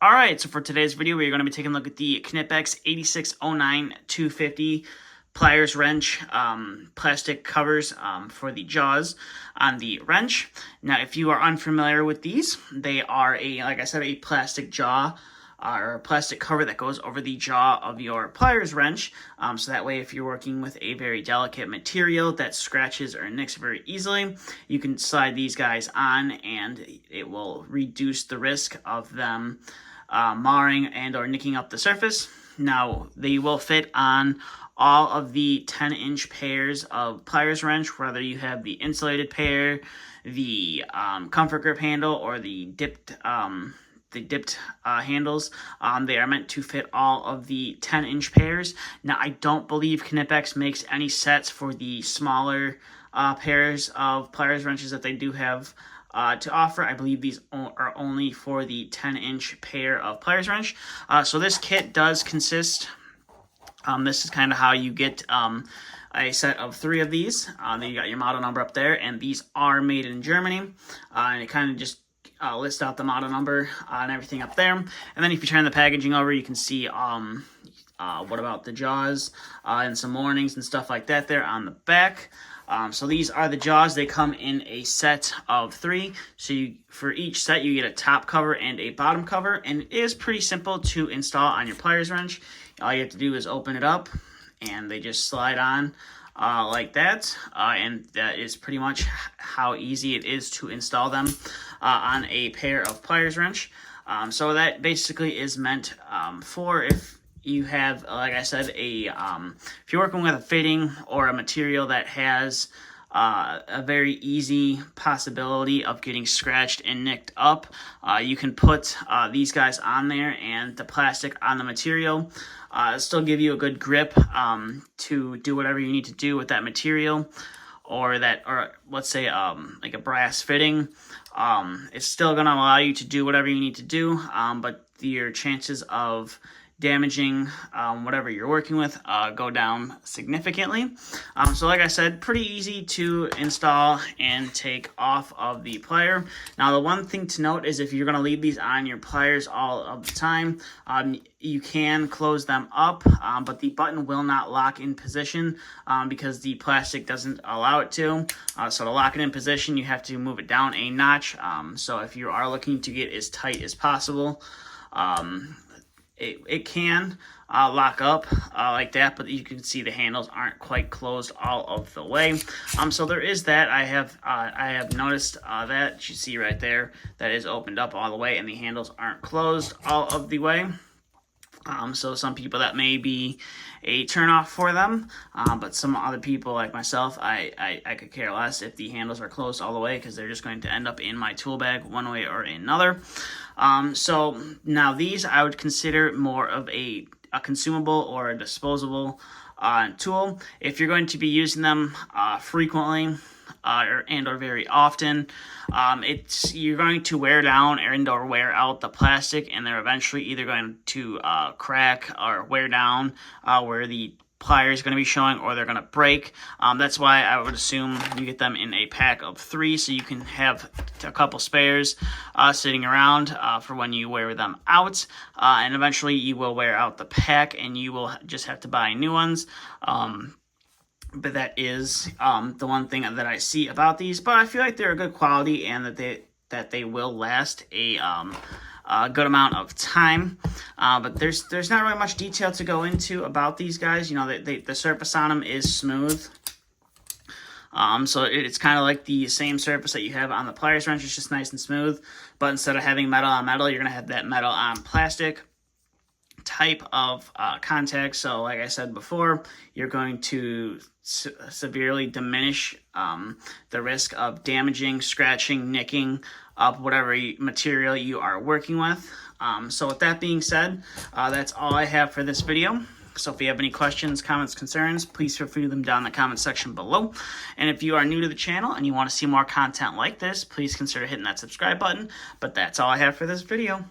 Alright, so for today's video, we're going to be taking a look at the Knipex 8609-250 pliers wrench plastic covers for the jaws on the wrench. Now, if you are unfamiliar with these, they are, like I said, a plastic jaw or a plastic cover that goes over the jaw of your pliers wrench. So that way, if you're working with a very delicate material that scratches or nicks very easily, you can slide these guys on and it will reduce the risk of them marring and or nicking up the surface. Now, they will fit on all of the 10-inch pairs of pliers wrench, whether you have the insulated pair, the comfort grip handle, or the dipped handles. They are meant to fit all of the 10-inch pairs. Now, I don't believe Knipex makes any sets for the smaller pairs of pliers wrenches that they do have to offer. I believe these are only for the 10-inch pair of pliers wrench. So this kit does consist, this is kind of how you get a set of 3 of these. Then you got your model number up there, and these are made in Germany. And it kind of just lists out the model number and everything up there. And then if you turn the packaging over, you can see what about the jaws and some warnings and stuff like that there on the back. So these are the jaws. They come in a set of 3. So for each set, you get a top cover and a bottom cover. And it is pretty simple to install on your pliers wrench. All you have to do is open it up, and they just slide on like that. And that is pretty much how easy it is to install them on a pair of pliers wrench. So that basically is meant for if you have, like I said, if you're working with a fitting or a material that has a very easy possibility of getting scratched and nicked up, you can put these guys on there, and the plastic on the material still give you a good grip to do whatever you need to do with that material, or let's say like a brass fitting. It's still going to allow you to do whatever you need to do, but your chances of damaging whatever you're working with go down significantly. So like I said, pretty easy to install and take off of the plier. Now, the one thing to note is if you're going to leave these on your pliers all of the time, you can close them up, but the button will not lock in position because the plastic doesn't allow it to. So to lock it in position, you have to move it down a notch. So if you are looking to get as tight as possible, it can lock up like that, but you can see the handles aren't quite closed all of the way. So there is that. I have noticed that you see right there that is opened up all the way, and the handles aren't closed all of the way. So some people, that may be a turnoff for them, but some other people like myself, I could care less if the handles are closed all the way, because they're just going to end up in my tool bag one way or another. So now these I would consider more of a consumable or a disposable tool. If you're going to be using them frequently or very often, you're going to wear down or wear out the plastic, and they're eventually either going to crack or wear down where the pliers is going to be showing, or they're going to break. That's why I would assume you get them in a pack of 3, so you can have a couple spares sitting around for when you wear them out, and eventually you will wear out the pack and you will just have to buy new ones. But that is the one thing that I see about these. But I feel like they're a good quality, and that they will last a good amount of time. But there's not really much detail to go into about these guys. You know, the surface on them is smooth. So it's kind of like the same surface that you have on the pliers wrench. It's just nice and smooth. But instead of having metal on metal, you're going to have that metal on plastic type of contact. So like I said before, you're going to severely diminish the risk of damaging, scratching, nicking up whatever material you are working with. So with that being said, that's all I have for this video. So if you have any questions, comments, concerns, please feel free to leave them down in the comment section below. And if you are new to the channel and you want to see more content like this, please consider hitting that subscribe button. But that's all I have for this video.